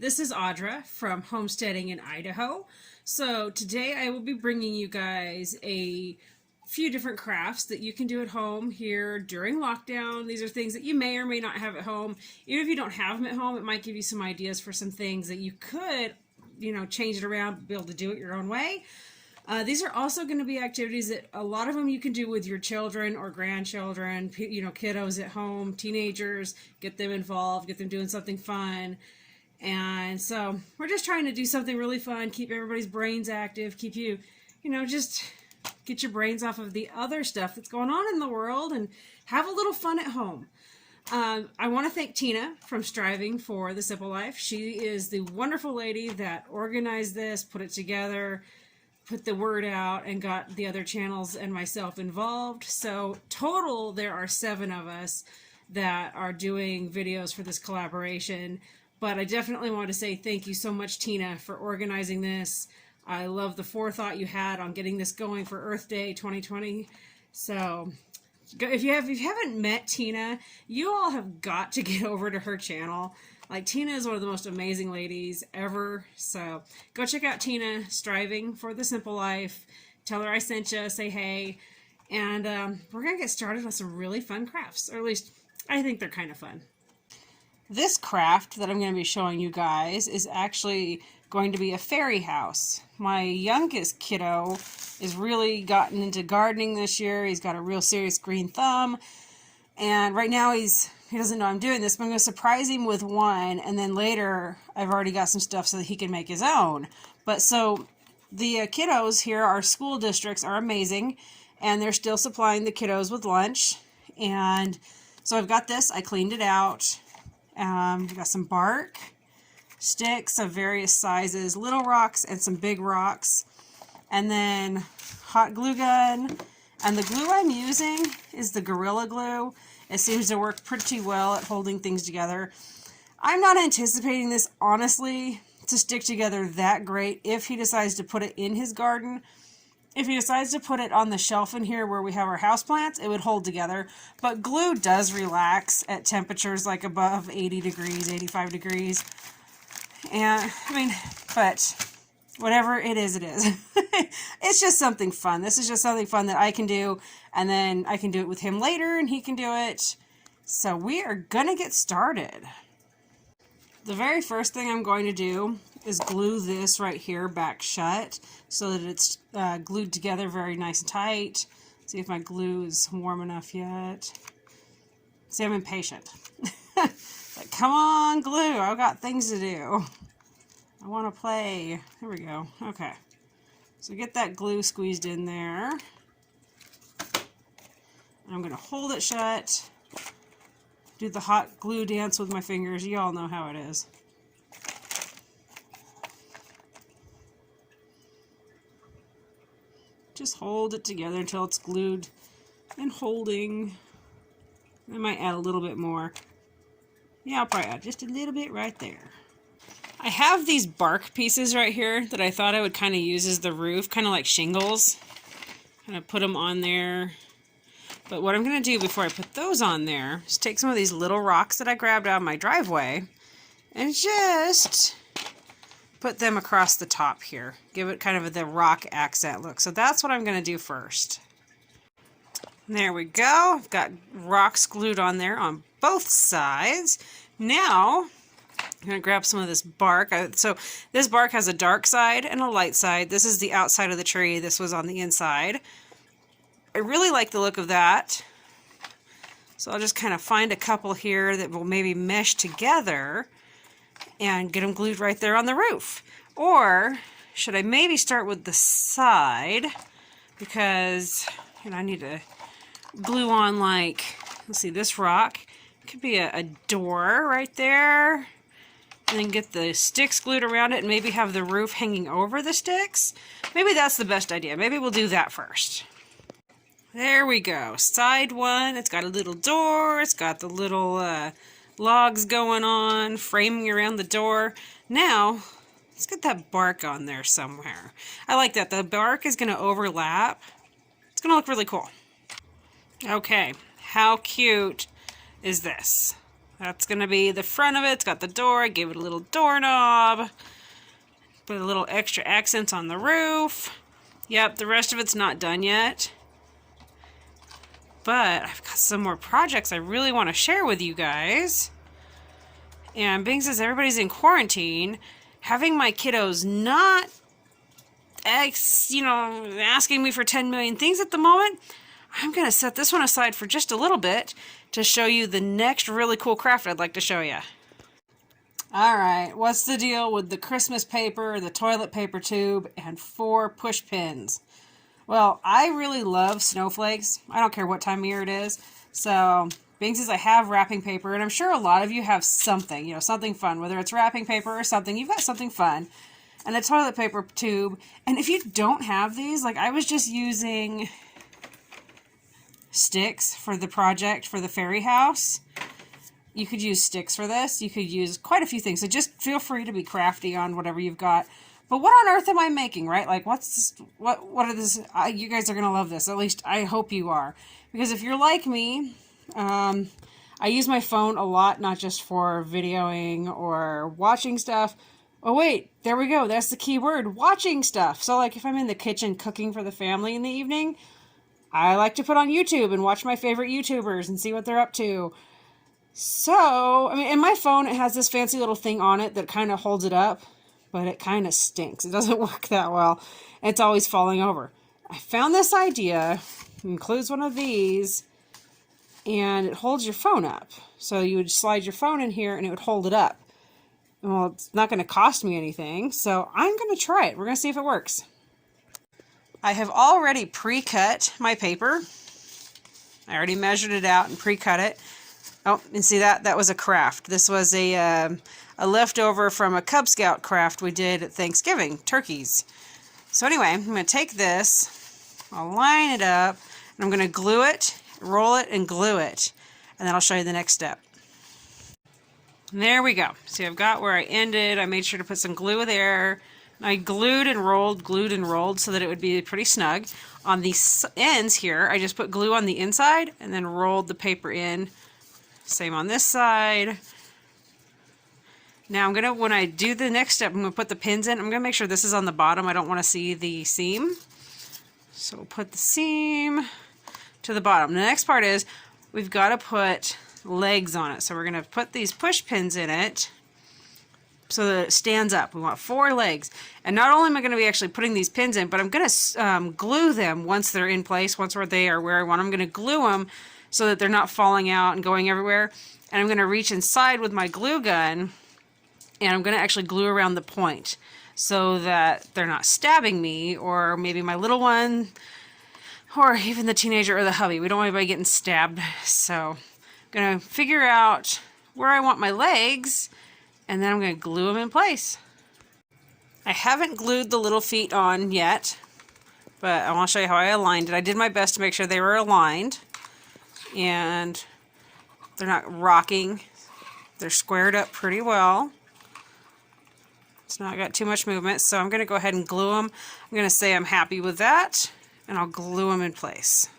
This is Audra from Homesteading in Idaho. So today I will be bringing you guys a few different crafts that you can do at home here during lockdown. These are things that you may or may not have at home. Even if you don't have them at home, it might give you some ideas for some things that you could, change it around, be able to do it your own way. These are also going to be activities that a lot of them you can do with your children or grandchildren, kiddos at home, teenagers, get them involved, get them doing something fun. And so we're just trying to do something really fun, keep everybody's brains active, keep you, just get your brains off of the other stuff that's going on in the world and have a little fun at home. I want to thank Tina from Striving for the Simple Life. She is the wonderful lady that organized this, put it together, put the word out, and got the other channels and myself involved. So total, there are 7 of us that are doing videos for this collaboration. But I definitely want to say thank you so much, Tina, for organizing this. I love the forethought you had on getting this going for Earth Day 2020. So if you haven't met Tina, you all have got to get over to her channel. Like, Tina is one of the most amazing ladies ever. So go check out Tina, Striving for the Simple Life. Tell her I sent you, say hey. And we're going to get started with some really fun crafts. Or at least, I think they're kind of fun. This craft that I'm going to be showing you guys is actually going to be a fairy house. My youngest kiddo has really gotten into gardening this year. He's got a real serious green thumb. And right now he doesn't know I'm doing this, but I'm going to surprise him with one. And then later I've already got some stuff so that he can make his own. But so the kiddos here, our school districts are amazing. And they're still supplying the kiddos with lunch. And so I've got this. I cleaned it out. We've got some bark, sticks of various sizes, little rocks and some big rocks, and then hot glue gun. And the glue I'm using is the Gorilla Glue. It seems to work pretty well at holding things together. I'm not anticipating this, honestly, to stick together that great if he decides to put it in his garden. If he decides to put it on the shelf in here where we have our houseplants, it would hold together. But glue does relax at temperatures like above 80 degrees, 85 degrees. And, but whatever it is, it is. It's just something fun. This is just something fun that I can do. And then I can do it with him later and he can do it. So we are going to get started. The very first thing I'm going to do is glue this right here back shut so that it's glued together very nice and tight. See if my glue is warm enough yet. See, I'm impatient. Like, come on, glue. I've got things to do. I want to play. Here we go. Okay. So get that glue squeezed in there. I'm going to hold it shut. Do the hot glue dance with my fingers. You all know how it is. Just hold it together until it's glued and holding. I might add a little bit more. Yeah, I'll probably add just a little bit right there. I have these bark pieces right here that I thought I would kind of use as the roof, kind of like shingles. Kind of put them on there. But what I'm going to do before I put those on there is take some of these little rocks that I grabbed out of my driveway and just put them across the top here. Give it kind of the rock accent look. So that's what I'm going to do first. There we go. I've got rocks glued on there on both sides. Now I'm going to grab some of this bark. So this bark has a dark side and a light side. This is the outside of the tree. This was on the inside. I really like the look of that. So I'll just kind of find a couple here that will maybe mesh together and get them glued right there on the roof. Or should I maybe start with the side, because I need to glue on, like, let's see, this rock could be a door right there, and then get the sticks glued around it and maybe have the roof hanging over the sticks. Maybe that's the best idea. Maybe we'll do that first. There we go. Side one. It's got a little door. It's got the little logs going on, framing around the door. Now, let's get that bark on there somewhere. I like that. The bark is going to overlap. It's going to look really cool. Okay. How cute is this? That's going to be the front of it. It's got the door. I gave it a little doorknob. Put a little extra accents on the roof. Yep, the rest of it's not done yet. But I've got some more projects I really want to share with you guys. And being as everybody's in quarantine, having my kiddos not, asking me for 10 million things at the moment, I'm going to set this one aside for just a little bit to show you the next really cool craft I'd like to show you. Alright, what's the deal with the Christmas paper, the toilet paper tube, and 4 push pins? Well, I really love snowflakes. I don't care what time of year it is. So, being as I have wrapping paper, and I'm sure a lot of you have something, something fun, whether it's wrapping paper or something, you've got something fun. And a toilet paper tube. And if you don't have these, like I was just using sticks for the project for the fairy house. You could use sticks for this. You could use quite a few things. So just feel free to be crafty on whatever you've got. But what on earth am I making, right? Like, what are this? You guys are going to love this. At least I hope you are. Because if you're like me, I use my phone a lot, not just for videoing or watching stuff. Oh, wait, there we go. That's the key word, watching stuff. So, like, if I'm in the kitchen cooking for the family in the evening, I like to put on YouTube and watch my favorite YouTubers and see what they're up to. So, I mean, in my phone, it has this fancy little thing on it that kind of holds it up, but it kind of stinks. It doesn't work that well. It's always falling over. I found this idea. It includes one of these, and it holds your phone up. So you would slide your phone in here, and it would hold it up. Well, it's not going to cost me anything, so I'm going to try it. We're going to see if it works. I have already pre-cut my paper. I already measured it out and pre-cut it. Oh, and see that was a craft. This was a leftover from a Cub Scout craft we did at Thanksgiving, turkeys. So anyway, I'm going to take this, I'll line it up, and I'm going to glue it, roll it, and glue it. And then I'll show you the next step. And there we go. See, I've got where I ended. I made sure to put some glue there. I glued and rolled so that it would be pretty snug. On the ends here, I just put glue on the inside and then rolled the paper in. Same on this side. Now when I do the next step, I'm going to put the pins in. I'm going to make sure this is on the bottom. I don't want to see the seam. So we'll put the seam to the bottom. The next part is we've got to put legs on it. So we're going to put these push pins in it so that it stands up. We want 4 legs. And not only am I going to be actually putting these pins in, but I'm going to glue them once they're in place, once they are where I want. I'm going to glue them so that they're not falling out and going everywhere. And I'm going to reach inside with my glue gun, and I'm going to actually glue around the point so that they're not stabbing me, or maybe my little one, or even the teenager or the hubby. We don't want anybody getting stabbed. So I'm going to figure out where I want my legs, and then I'm going to glue them in place. I haven't glued the little feet on yet, but I want to show you how I aligned it. I did my best to make sure they were aligned, and they're not rocking. They're squared up pretty well. It's not got too much movement, so I'm going to go ahead and glue them. I'm going to say I'm happy with that, and I'll glue them in place.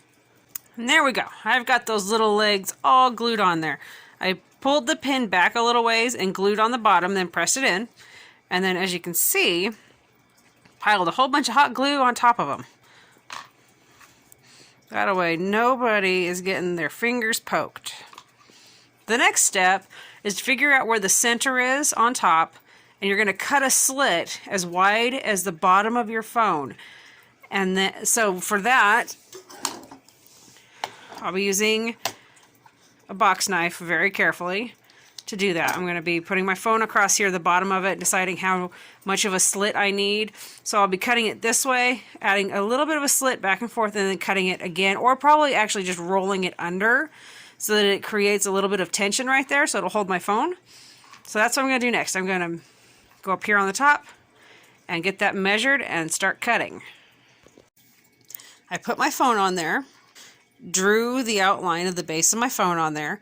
And there we go. I've got those little legs all glued on there. I pulled the pin back a little ways and glued on the bottom, then pressed it in. And then, as you can see, piled a whole bunch of hot glue on top of them. That way nobody is getting their fingers poked. The next step is to figure out where the center is on top, and you're going to cut a slit as wide as the bottom of your phone. And then, so for that, I'll be using a box knife very carefully to do that. I'm going to be putting my phone across here, the bottom of it, deciding how much of a slit I need. So I'll be cutting it this way, adding a little bit of a slit back and forth, and then cutting it again, or probably actually just rolling it under so that it creates a little bit of tension right there so it'll hold my phone. So that's what I'm going to do next. I'm going to go up here on the top and get that measured and start cutting. I put my phone on there, drew the outline of the base of my phone on there.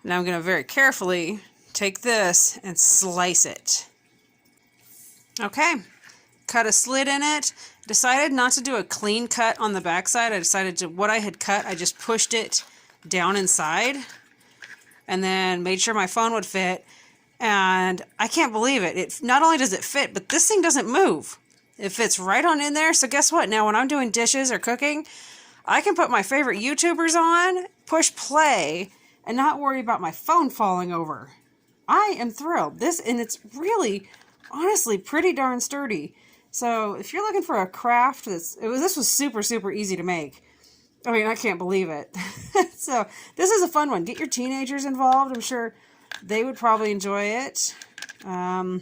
Now I'm going to very carefully take this and slice it. Okay, cut a slit in it. Decided not to do a clean cut on the back side. I decided to, what I had cut, I just pushed it down inside. and then made sure my phone would fit. And I can't believe it. It not only does it fit, but this thing doesn't move. It fits right on in there. So guess what? Now when I'm doing dishes or cooking, I can put my favorite YouTubers on, push play, and not worry about my phone falling over. I am thrilled. And it's really, honestly, pretty darn sturdy. So if you're looking for a craft, this was super, super easy to make. I mean, I can't believe it. So this is a fun one. Get your teenagers involved. I'm sure they would probably enjoy it. I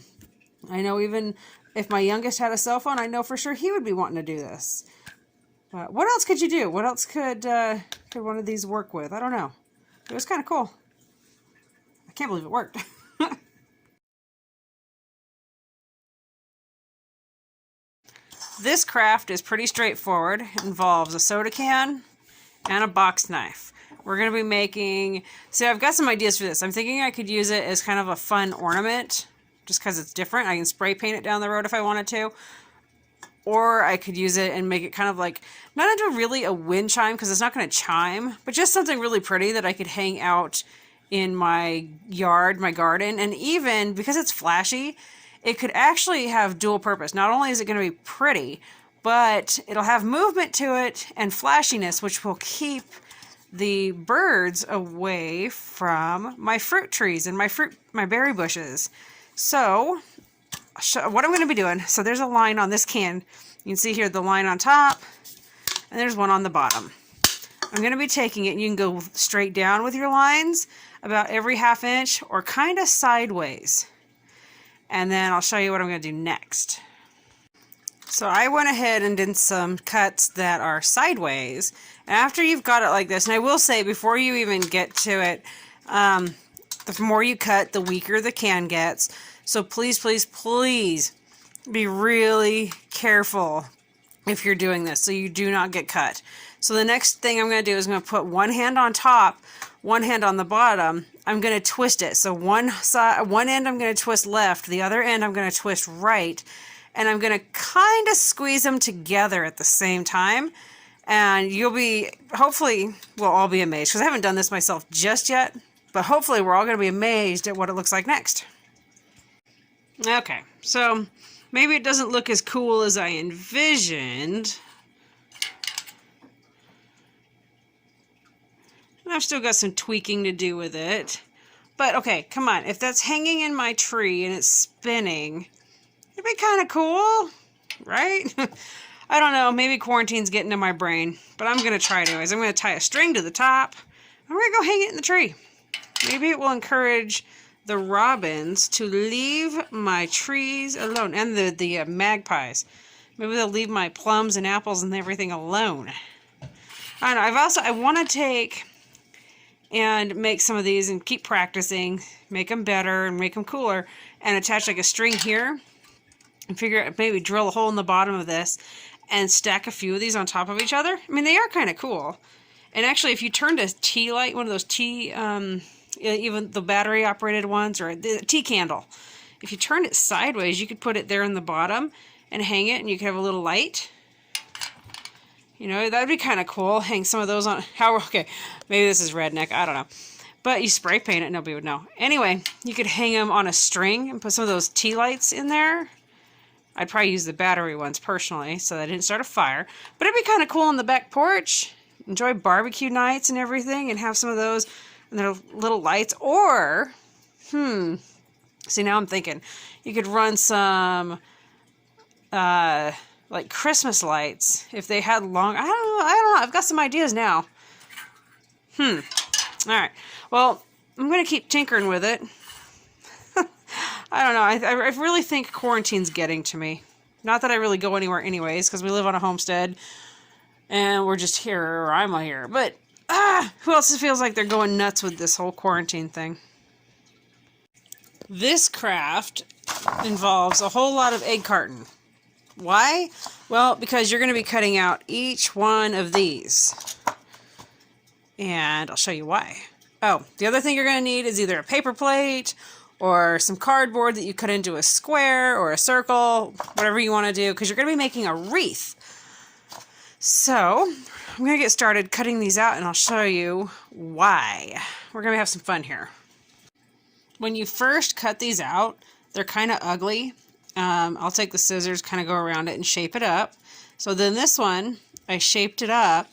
know even if my youngest had a cell phone, I know for sure he would be wanting to do this. What else could you do? What else could one of these work with? I don't know. It was kind of cool. I can't believe it worked. This craft is pretty straightforward. It involves a soda can and a box knife. We're going to be making... See, I've got some ideas for this. I'm thinking I could use it as kind of a fun ornament, just because it's different. I can spray paint it down the road if I wanted to. Or I could use it and make it kind of like, not into really a wind chime, because it's not going to chime, but just something really pretty that I could hang out in my yard, my garden. And even, because it's flashy, it could actually have dual purpose. Not only is it going to be pretty, but it'll have movement to it and flashiness, which will keep the birds away from my fruit trees and my berry bushes. So what I'm going to be doing, so there's a line on this can. You can see here the line on top, and there's one on the bottom. I'm going to be taking it, and you can go straight down with your lines about every ½ inch or kind of sideways. And then I'll show you what I'm going to do next. So I went ahead and did some cuts that are sideways. And after you've got it like this, and I will say before you even get to it, the more you cut, the weaker the can gets. So please, please, please be really careful if you're doing this so you do not get cut. So the next thing I'm going to do is I'm going to put one hand on top, one hand on the bottom. I'm going to twist it. So one end I'm going to twist left, the other end I'm going to twist right, and I'm going to kind of squeeze them together at the same time. And you'll be, hopefully, we'll all be amazed, because I haven't done this myself just yet, but hopefully we're all going to be amazed at what it looks like next. Okay, so maybe it doesn't look as cool as I envisioned. I've still got some tweaking to do with it. But, okay, come on. If that's hanging in my tree and it's spinning, it'd be kind of cool, right? I don't know. Maybe quarantine's getting to my brain. But I'm going to try it anyways. I'm going to tie a string to the top. I'm going to go hang it in the tree. Maybe it will encourage the robins to leave my trees alone. And the magpies. Maybe they'll leave my plums and apples and everything alone. I don't know. I want to take and make some of these and keep practicing, make them better and make them cooler, and attach like a string here, and figure out, maybe drill a hole in the bottom of this and stack a few of these on top of each other. I mean, they are kind of cool. And actually, if you turned a tea light, one of those even the battery operated ones, or the tea candle, if you turned it sideways, you could put it there in the bottom and hang it, and you could have a little light. You know, that'd be kind of cool. Hang some of those on. Okay, maybe this is redneck. I don't know. But you spray paint it, nobody would know. Anyway, you could hang them on a string and put some of those tea lights in there. I'd probably use the battery ones personally, so that I didn't start a fire. But it'd be kind of cool on the back porch. Enjoy barbecue nights and everything, and have some of those and their little lights. Or, see, now I'm thinking, you could run some, like Christmas lights, if they had long, I don't know, I've got some ideas now. Alright, well, I'm going to keep tinkering with it. I don't know, I really think quarantine's getting to me. Not that I really go anywhere anyways, because we live on a homestead, and we're just here, or I'm here, but, who else feels like they're going nuts with this whole quarantine thing? This craft involves a whole lot of egg carton. Why? Well, because you're going to be cutting out each one of these. And I'll show you why. Oh, the other thing you're going to need is either a paper plate or some cardboard that you cut into a square or a circle, whatever you want to do, because you're going to be making a wreath. So I'm going to get started cutting these out and I'll show you why. We're going to have some fun here. When you first cut these out, they're kind of ugly. I'll take the scissors, kind of go around it and shape it up. So then this one, I shaped it up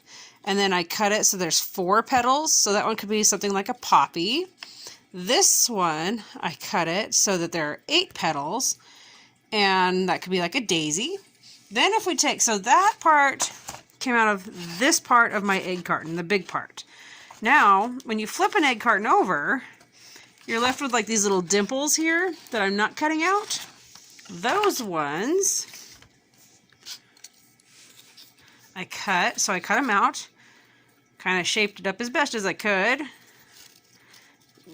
and then I cut it so there's 4 petals. So that one could be something like a poppy. This one, I cut it so that there are 8 petals and that could be like a daisy. Then if we take, so that part came out of this part of my egg carton, the big part. Now, when you flip an egg carton over, you're left with like these little dimples here that I'm not cutting out. Those ones I cut, so I cut them out, kind of shaped it up as best as I could.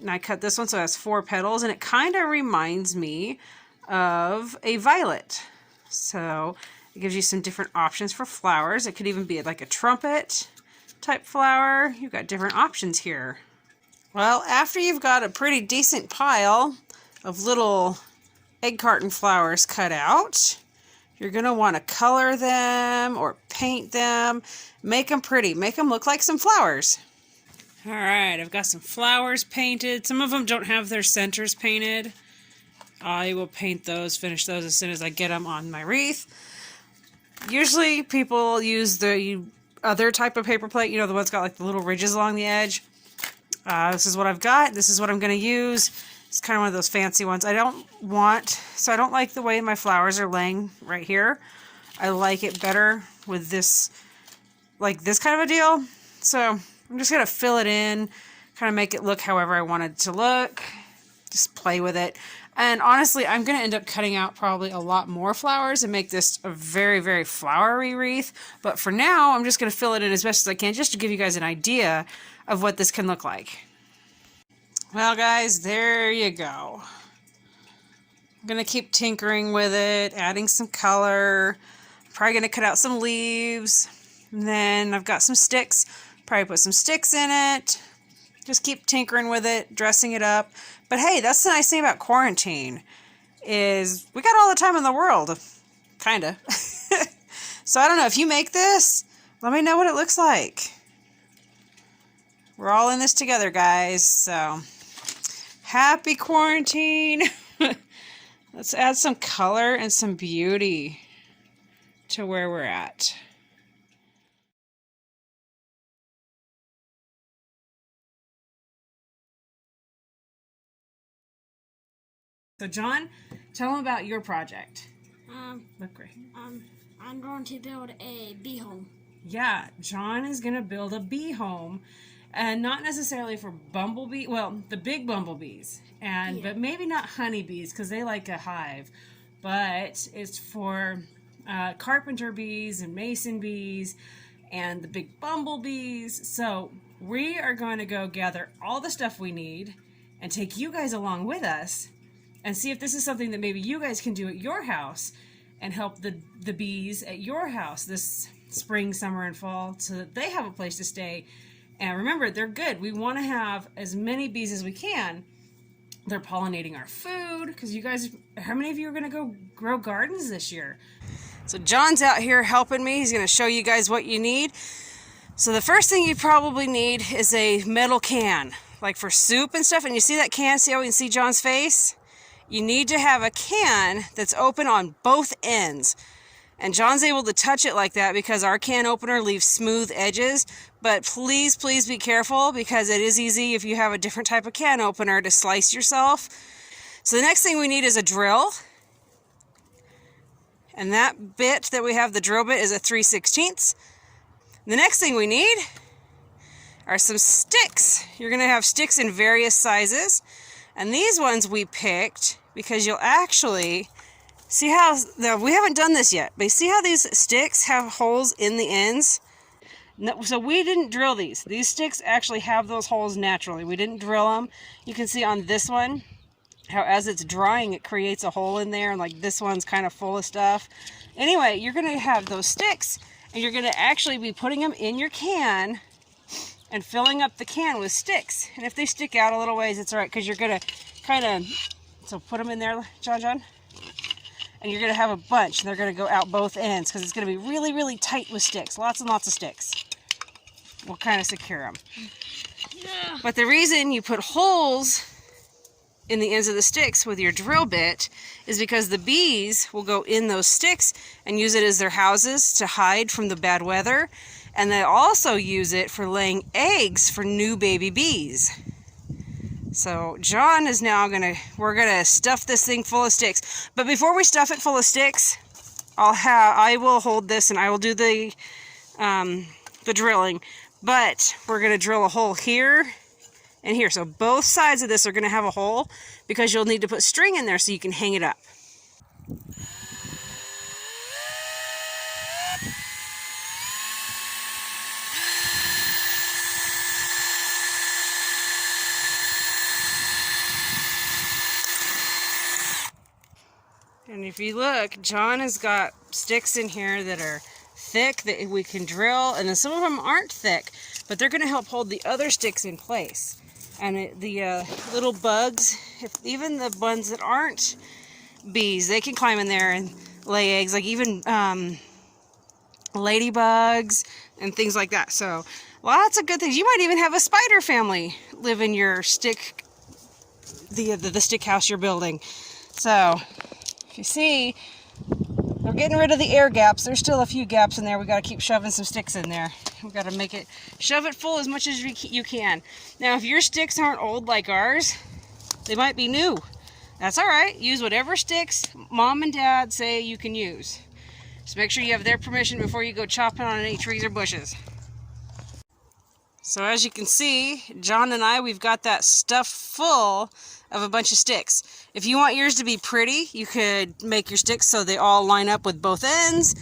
And I cut this one so it has 4 petals, and it kind of reminds me of a violet. So it gives you some different options for flowers. It could even be like a trumpet type flower. You've got different options here. Well, after you've got a pretty decent pile of little egg carton flowers cut out, you're going to want to color them or paint them. Make them pretty. Make them look like some flowers. All right, I've got some flowers painted. Some of them don't have their centers painted. I will paint those, finish those as soon as I get them on my wreath. Usually people use the other type of paper plate, you know, the one's got like the little ridges along the edge. This is what I've got. This is what I'm going to use. It's kind of one of those fancy ones. I don't like the way my flowers are laying right here. I like it better with this, like this kind of a deal. So I'm just going to fill it in, kind of make it look however I want it to look. Just play with it. And honestly, I'm going to end up cutting out probably a lot more flowers and make this a very, very flowery wreath. But for now, I'm just going to fill it in as best as I can just to give you guys an idea of what this can look like. Well, guys, there you go. I'm going to keep tinkering with it, adding some color. I'm probably going to cut out some leaves. And then I've got some sticks. Probably put some sticks in it. Just keep tinkering with it, dressing it up. But hey, that's the nice thing about quarantine, is we got all the time in the world, kind of. So I don't know, if you make this, let me know what it looks like. We're all in this together, guys, so happy quarantine. Let's add some color and some beauty to where we're at. So John, tell them about your project. Look right here. I'm going to build a bee home. Yeah, John is going to build a bee home, and not necessarily for bumblebee, well, the big bumblebees, and but maybe not honeybees because they like a hive, but it's for carpenter bees and mason bees and the big bumblebees. So we are going to go gather all the stuff we need and take you guys along with us and see if this is something that maybe you guys can do at your house and help the bees at your house this spring, summer, and fall so that they have a place to stay. And remember, they're good. We want to have as many bees as we can. They're pollinating our food because you guys, how many of you are going to go grow gardens this year? So John's out here helping me. He's going to show you guys what you need. So the first thing you probably need is a metal can, like for soup and stuff. And you see that can? See how we can see John's face? You need to have a can that's open on both ends. And John's able to touch it like that because our can opener leaves smooth edges. But please, please be careful because it is easy if you have a different type of can opener to slice yourself. So the next thing we need is a drill. And that bit that we have, the drill bit, is a 3/16. The next thing we need are some sticks. You're going to have sticks in various sizes. And these ones we picked because you'll actually see how, we haven't done this yet, but see how these sticks have holes in the ends? No, so we didn't drill these. These sticks actually have those holes naturally. We didn't drill them. You can see on this one how as it's drying it creates a hole in there, and like this one's kind of full of stuff. Anyway, you're going to have those sticks and you're going to actually be putting them in your can and filling up the can with sticks. And if they stick out a little ways, it's all right because you're going to kind of, so put them in there, John. And you're going to have a bunch, and they're going to go out both ends because it's going to be really, really tight with sticks. Lots and lots of sticks. We'll kind of secure them. Yeah. But the reason you put holes in the ends of the sticks with your drill bit is because the bees will go in those sticks and use it as their houses to hide from the bad weather. And they also use it for laying eggs for new baby bees. So John is now we're gonna stuff this thing full of sticks. But before we stuff it full of sticks, I will hold this and I will do the drilling. But we're gonna drill a hole here and here. So both sides of this are gonna have a hole because you'll need to put string in there so you can hang it up. And if you look, John has got sticks in here that are thick that we can drill, and then some of them aren't thick, but they're going to help hold the other sticks in place. And the little bugs, even the ones that aren't bees, they can climb in there and lay eggs, like even ladybugs and things like that. So lots of good things. You might even have a spider family live in your stick, the stick house you're building. So you see, we're getting rid of the air gaps. There's still a few gaps in there. We got to keep shoving some sticks in there. We've got to shove it full as much as you can. Now, if your sticks aren't old like ours, they might be new. That's all right. Use whatever sticks Mom and Dad say you can use. Just make sure you have their permission before you go chopping on any trees or bushes. So as you can see, John and we've got that stuff full of a bunch of sticks. If you want yours to be pretty, you could make your sticks so they all line up with both ends.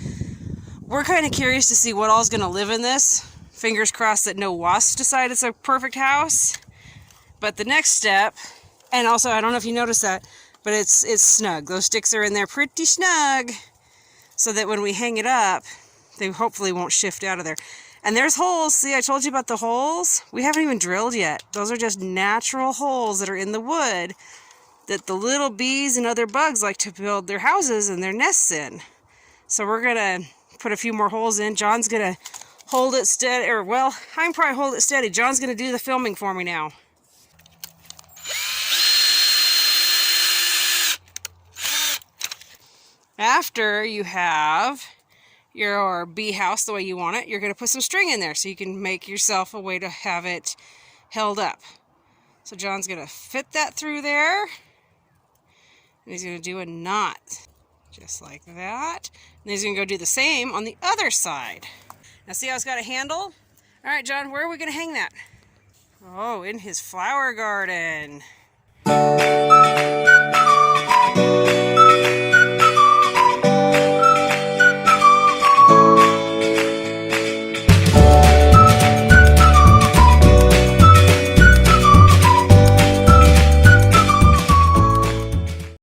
We're kind of curious to see what all's going to live in this. Fingers crossed that no wasps decide it's a perfect house. But the next step, and also I don't know if you noticed that, but it's snug. Those sticks are in there pretty snug so that when we hang it up, they hopefully won't shift out of there. And there's holes. See, I told you about the holes. We haven't even drilled yet. Those are just natural holes that are in the wood that the little bees and other bugs like to build their houses and their nests in. So we're going to put a few more holes in. John's going to hold it steady, or well, I can probably hold it steady. John's going to do the filming for me now. After you have your bee house the way you want it, you're going to put some string in there so you can make yourself a way to have it held up. So John's going to fit that through there, and he's going to do a knot just like that. And he's going to go do the same on the other side. Now see how it's got a handle? All right, John, where are we going to hang that? Oh, in his flower garden.